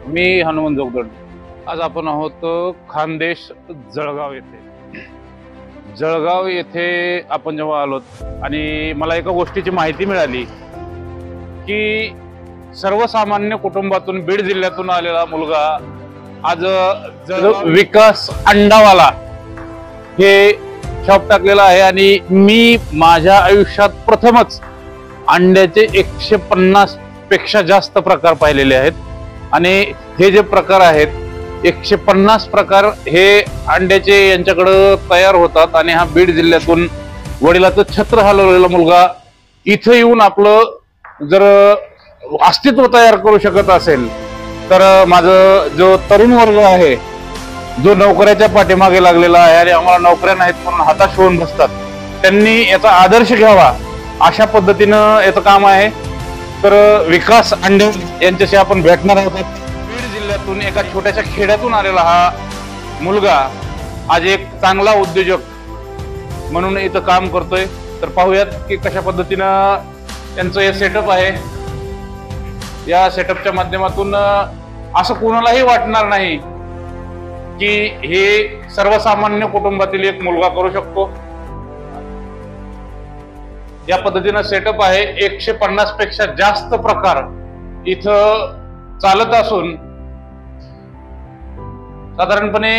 मी हनुमान जोगदंड. आज आपण आहोत खानदेश जळगाव येथे. जळगाव येथे आपण जेव्हा आलोत आणि मला एका गोष्टीची माहिती मिळाली की सर्वसामान्य कुटुंबातून बीड जिल्ह्यातून आलेला मुलगा आज विकास अंडावाला हे शॉप टाकलेला आहे आणि मी माझ्या आयुष्यात प्रथमच अंड्याचे 150 पेक्षा जास्त प्रकार पाहिलेले आहेत. आणि हे जे प्रकार आहेत 150 प्रकार हे अंड्याचे यांच्याकडे तयार होतात. आणि हा बीड जिल्ह्यातून वडिलाचं छत्र हलवलेला मुलगा इथे येऊन आपलं जर अस्तित्व तयार करू शकत असेल तर माझं जो तरुण वर्ग आहे जो नोकऱ्याच्या पाठीमागे लागलेला आहे आणि आम्हाला नोकऱ्या नाहीत म्हणून हाताश होऊन बसतात त्यांनी याचा आदर्श घ्यावा अशा पद्धतीनं याचं काम आहे. तर विकास अंडे यांच्याशी आपण भेटणार आहोत. बीड जिल्ह्यातून एका छोट्याशा खेड्यातून आलेला हा मुलगा आज एक चांगला उद्योजक म्हणून इथं काम करतोय. तर पाहूयात की कशा पद्धतीनं त्यांचं हे सेटअप आहे. या सेटअपच्या माध्यमातून असं कोणालाही वाटणार नाही की हे सर्वसामान्य कुटुंबातील एक मुलगा करू शकतो. या पद्धतीनं सेटअप आहे. 150 पेक्षा जास्त प्रकार इथं चालत असून साधारणपणे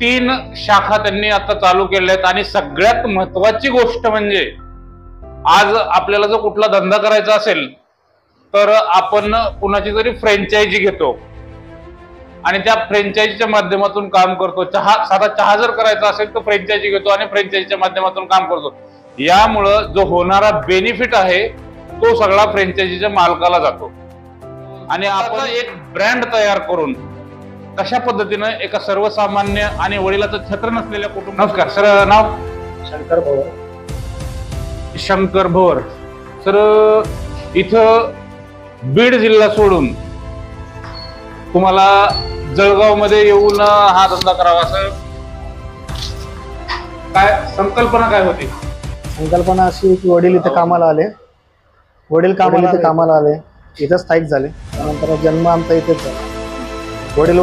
3 शाखा त्यांनी आता चालू केल्या आहेत. आणि सगळ्यात महत्वाची गोष्ट म्हणजे आज आपल्याला जर कुठला धंदा करायचा असेल तर आपण कुणाची तरी फ्रँचायझी घेतो आणि त्या फ्रँचायझीच्या माध्यमातून काम करतो. साधा चहा जर करायचा असेल तर फ्रँचायझी घेतो आणि फ्रँचायझीच्या माध्यमातून काम करतो. यामुळं जो होणारा बेनिफिट आहे तो सगळा फ्रँचायझीच्या मालकाला जातो. आणि आपण एक ब्रँड तयार करून कशा पद्धतीनं एका सर्वसामान्य आणि वडिलाचं छत्र नसलेल्या कुटुंब. नमस्कार सर, नाव? शंकर भवर. शंकर भवर सर, इथं बीड जिल्हा सोडून तुम्हाला जळगाव मध्ये येऊन हा धंदा करावा असं काय संकल्पना काय होती? संकल्पना अशी की वडील इथे कामाला आले, वडील कामाला आले, इथं स्थायिक झाले. त्यानंतर जन्म आमचा इथेच झाला. वडील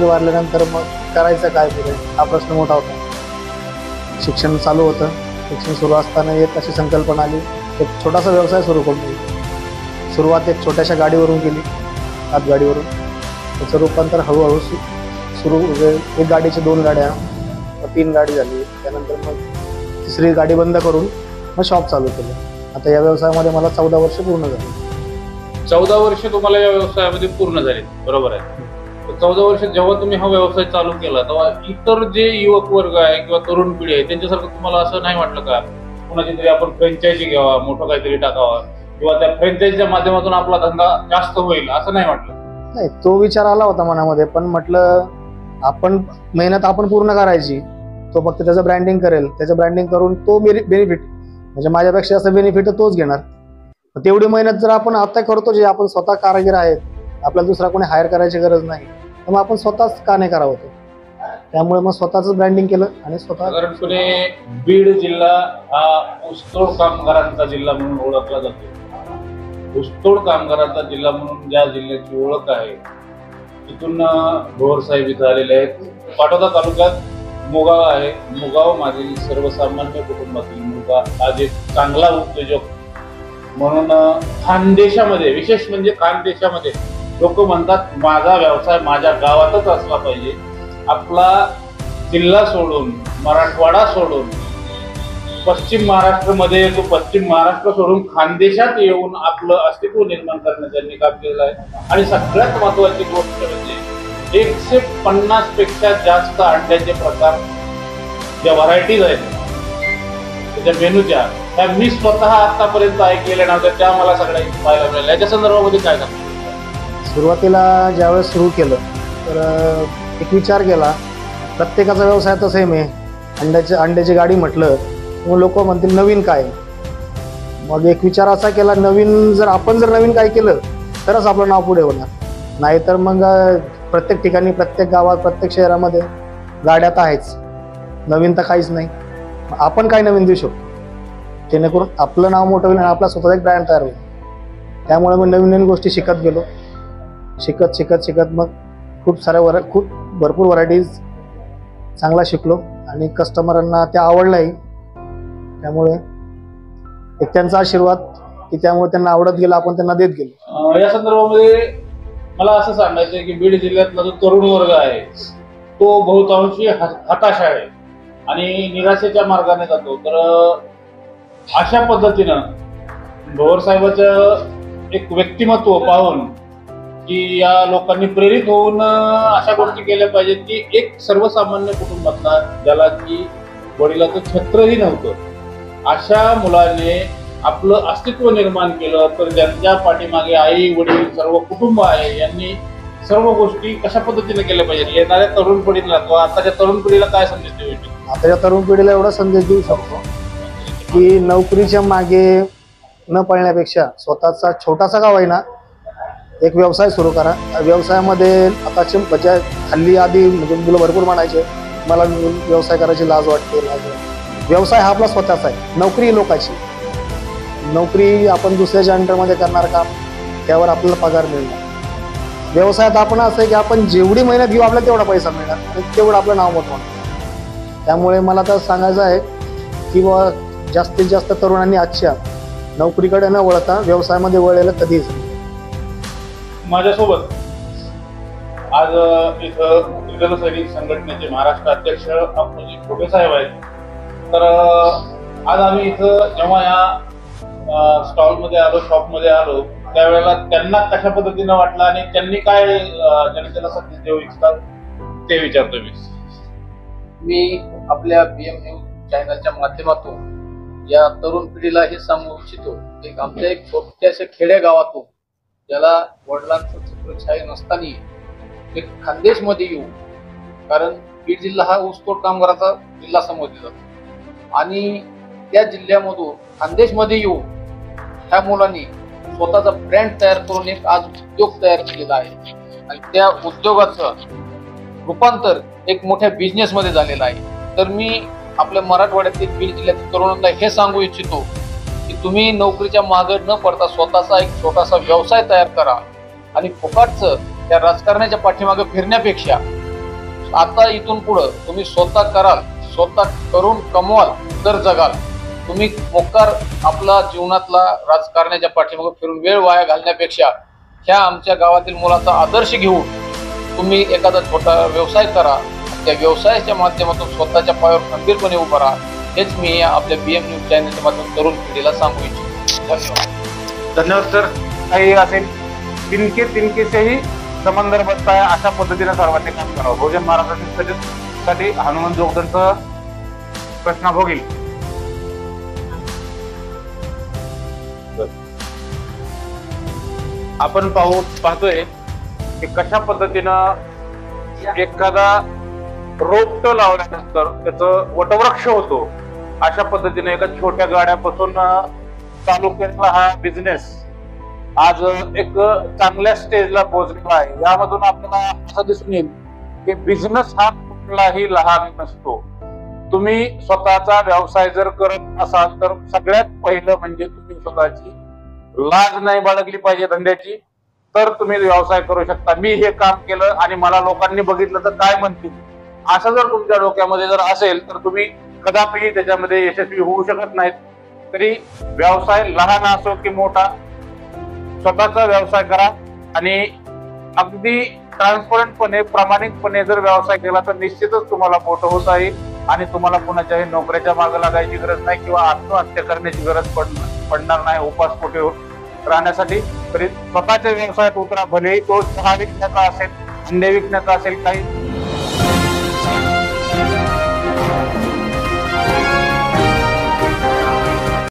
वारल्यानंतर मग करायचं काय पुढे हा प्रश्न मोठा होता. शिक्षण चालू होतं. शिक्षण सुरू असताना एक अशी संकल्पना आली, एक छोटासा व्यवसाय सुरू करून. सुरुवात एक छोट्याशा गाडीवरून केली, हातगाडीवरून. त्याचं रूपांतर हळूहळू सुरू. एक गाडीची 2 गाड्या, 3 गाडी झाली. त्यानंतर मग 3री गाडी बंद करून मग शॉप चालू केलं. आता या व्यवसायामध्ये मला 14 वर्ष पूर्ण झाली. 14 वर्ष तुम्हाला या व्यवसायामध्ये पूर्ण झाली, बरोबर आहे. 14 वर्ष जेव्हा तुम्ही हा व्यवसाय चालू केला तेव्हा इतर जे युवक वर्ग आहे किंवा तरुण पिढी आहे त्यांच्यासारखं तुम्हाला असं नाही वाटलं का कुणाची तरी आपण फ्रँचायझी घ्यावा, मोठं काहीतरी टाकावा किंवा त्या फ्रँचायझीच्या माध्यमातून आपला धंदा जास्त होईल असं नाही वाटलं? नाही, तो विचार आला होता मनामध्ये. पण म्हटलं आपण मेहनत आपण पूर्ण करायची, तो फक्त त्याचं ब्रँडिंग करेल. त्याचं ब्रँडिंग करून तो बेनिफिट म्हणजे माझ्यापेक्षा असं बेनिफिट तोच घेणार. तेवढी मेहनत जर आपण आता करतो, जे आपण स्वतः कारागीर आहेत, आपल्याला दुसरा कोणी हायर करायची गरज नाही, तर मग आपण स्वतःच का नाही करावं होतं. त्यामुळे मग स्वतःच ब्रँडिंग केलं आणि स्वतः. साधारणपणे बीड जिल्हा हा ऊसतोड कामगारांचा जिल्हा म्हणून ओळखला जातो. ऊसतोड कामगारांचा जिल्हा म्हणून ज्या जिल्ह्याची ओळख आहे तिथून भोर साहेब इथं आलेले आहेत. पाटोदा तालुक्यात मुगाव आहे. मुगाव माझील सर्वसामान्य कुटुंबातील मुलगा आज एक चांगला उद्योजक म्हणून खानदेशामध्ये, विशेष म्हणजे खानदेशामध्ये लोक म्हणतात माझा व्यवसाय माझ्या गावातच असला पाहिजे. आपला जिल्हा सोडून, मराठवाडा सोडून, पश्चिम महाराष्ट्रामध्ये येतो, पश्चिम महाराष्ट्र सोडून खानदेशात येऊन आपलं अस्तित्व निर्माण करण्याचं त्यांनी काम केलेलं आहे. आणि सगळ्यात महत्वाची गोष्ट म्हणजे 150 पेक्षा जास्त अंड्याचे प्रकार, ज्या व्हरायटीज आहेत त्याच्या मेनूच्या, त्या मी स्वतः आतापर्यंत ऐकलेल्या नव्हत्या, त्या मला सगळ्या पाहायला मिळाल्या. याच्या संदर्भामध्ये काय सांगतो? सुरुवातीला ज्यावेळेस सुरू केलं तर एक विचार केला, प्रत्येकाचा व्यवसाय तर सेम आहे. अंड्याची गाडी म्हटलं मग लोक म्हणतील नवीन काय. मग एक विचार असा केला, आपण जर नवीन काय केलं तरच आपलं नाव पुढे होणार. नाहीतर मग प्रत्येक ठिकाणी, प्रत्येक गावात, प्रत्येक शहरामध्ये गाड्या तर आहेच, नवीन तर काहीच नाही. आपण काय नवीन देऊ शकतो जेणेकरून आपलं नाव मोठं होईल आणि आपला स्वतःचा एक ब्रँड तयार होईल. त्यामुळे मी नवीन नवीन गोष्टी शिकत गेलो. शिकत शिकत शिकत मग खूप भरपूर व्हरायटीज चांगला शिकलो आणि कस्टमरांना त्या आवडल्याही. त्यामुळे एक त्यांचा आशीर्वाद की त्यामुळे त्यांना आवडत गेला, आपण त्यांना देत गेलो. या संदर्भामध्ये मला असं सांगायचं आहे की बीड जिल्ह्यातला जो तरुण वर्ग आहे तो बहुतांशी हताश आहे आणि निराशेच्या मार्गाने जातो. तर अशा पद्धतीनं भोवर साहेबाचं एक व्यक्तिमत्व पाहून की या लोकांनी प्रेरित होऊन अशा गोष्टी केल्या पाहिजेत की एक सर्वसामान्य कुटुंबातला ज्याला की वडिलाचं छत्रही नव्हतं अशा मुलाने आपलं अस्तित्व निर्माण केलं. तर ज्यांच्या पाठीमागे आई वडील सर्व कुटुंब आहे यांनी सर्व गोष्टी कशा पद्धतीने केल्या पाहिजेत. येणाऱ्या तरुण पिढीला किंवा आताच्या तरुण पिढीला काय संदेश देऊ इच्छितो? आताच्या तरुण पिढीला एवढा संदेश देऊ शकतो की नोकरीच्या मागे न पळण्यापेक्षा स्वतःचा छोटासा का होईना एक व्यवसाय सुरू करा. व्यवसायामध्ये आताचे म्हणजे हल्ली आधी म्हणजे मुलं भरपूर म्हणायचे मला व्यवसाय करायची लाज वाटते. व्यवसाय हा आपला स्वतःचा आहे, नोकरी ही लोकांची. नोकरी आपण दुसऱ्याच्या अंडरमध्ये करणार काम, त्यावर आपल्याला पगार मिळणार. व्यवसायात आपण असं आहे की आपण जेवढी मेहनत घेऊ आपल्याला तेवढा पैसा मिळणार आणि तेवढं आपलं नाव मोठं होणार. त्यामुळे मला तर सांगायचं आहे की बाबा जास्तीत जास्त तरुणांनी आजच्या नोकरीकडे न वळता व्यवसायामध्ये वळलेलं कधीच. माझ्यासोबत आज इथं त्रिदल सैनिक संघटनेचे महाराष्ट्र अध्यक्ष आपले खोटे साहेब आहेत. तर आज आम्ही इथं जेव्हा या स्टॉलमध्ये आलो, शॉपमध्ये आलो, त्यावेळेला त्यांना कशा पद्धतीनं वाटलं आणि त्यांनी काय जनतेला संदेश देऊ इच्छितात ते विचारतो मी आपल्या BM न्यूज चॅनलच्या माध्यमातून या तरुण पिढीला हे सांगू इच्छितो की आमच्या एक छोट्याशा खेडेगावातून ज्याला वडिलांचं छत्रछाया नसताना एक खानदेशमध्ये येऊ, कारण बीड जिल्हा हा ऊसतोड कामगाराचा जिल्हा समजला जातो आणि त्या जिल्ह्यामधून खानदेशमध्ये येऊ ह्या मुलांनी स्वतःचा ब्रँड तयार करून एक आज उद्योग तयार केलेला आहे आणि त्या उद्योगाचं रूपांतर एक मोठ्या बिझनेसमध्ये झालेलं आहे. तर मी आपल्या मराठवाड्यातील बीड जिल्ह्यातील तरुणांना हे सांगू इच्छितो की तुम्ही नोकरीच्या मागे न पडता स्वतःचा एक छोटासा व्यवसाय तयार करा आणि फुकटचं त्या राजकारणाच्या पाठीमागे फिरण्यापेक्षा आता इथून पुढं तुम्ही स्वतः कराल, स्वतः करून कमवाल तर जगाल. तुम्ही मोकार आपला जीवनातला राजकारणाच्या पाठीमागे फिरून वेळ वाया घालण्यापेक्षा ह्या आमच्या गावातील मुलाचा आदर्श घेऊन तुम्ही एखादा छोटा व्यवसाय करा. त्या व्यवसायाच्या माध्यमातून स्वतःच्या पायावर खंबीरपणे उभा राहा. हेच मी आपल्या BM न्यूज चॅनलच्या माध्यमातून तरुण पिढीला सांगू इच्छितो. धन्यवाद. धन्यवाद सर. काही असेल तिनके सेही समंदर बनता है अशा पद्धतीने सर्वांनी काम करावं. बहुजन महाराष्ट्रासाठी हनुमान जोगदंडचं प्रश्न बघील. आपण पाहतोय की कशा पद्धतीनं एखादा रोपट लावल्यानंतर त्याचं वटवृक्ष होतो. अशा पद्धतीने एका छोट्या गाड्यापासून चालू केलेला हा बिझनेस आज एक चांगल्या स्टेजला पोहोचलेला आहे. यामधून आपल्याला असं दिसून येईल की बिझनेस हा कुठलाही लहान नसतो. तुम्ही स्वतःचा व्यवसाय जर करत असाल तर सगळ्यात पहिलं म्हणजे तुम्ही स्वतःची लाज नाही बाळगली पाहिजे धंद्याची, तर तुम्ही व्यवसाय करू शकता. मी हे काम केलं आणि मला लोकांनी बघितलं तर काय म्हणतील, असं जर तुमच्या डोक्यामध्ये जर असेल तर तुम्ही कदापि त्याच्यामध्ये यशस्वी होऊ शकत नाहीत. तरी व्यवसाय लहान असो की मोठा, स्वतःचा व्यवसाय करा आणि अगदी ट्रान्सपरंटपणे प्रामाणिकपणे जर व्यवसाय केला तर निश्चितच तुम्हाला मोठं होता येईल आणि तुम्हाला कुणाच्याही नोकरीच्या मागे लागायची गरज नाही किंवा आत्महत्या करण्याची गरज पडणार नाही उपासपोटी राहण्यासाठी. तरी स्वतःच्या व्यवसायात उतरा. भलेही तो चहा विकण्याचा असेल, अंडे विकण्याचा असेल, काही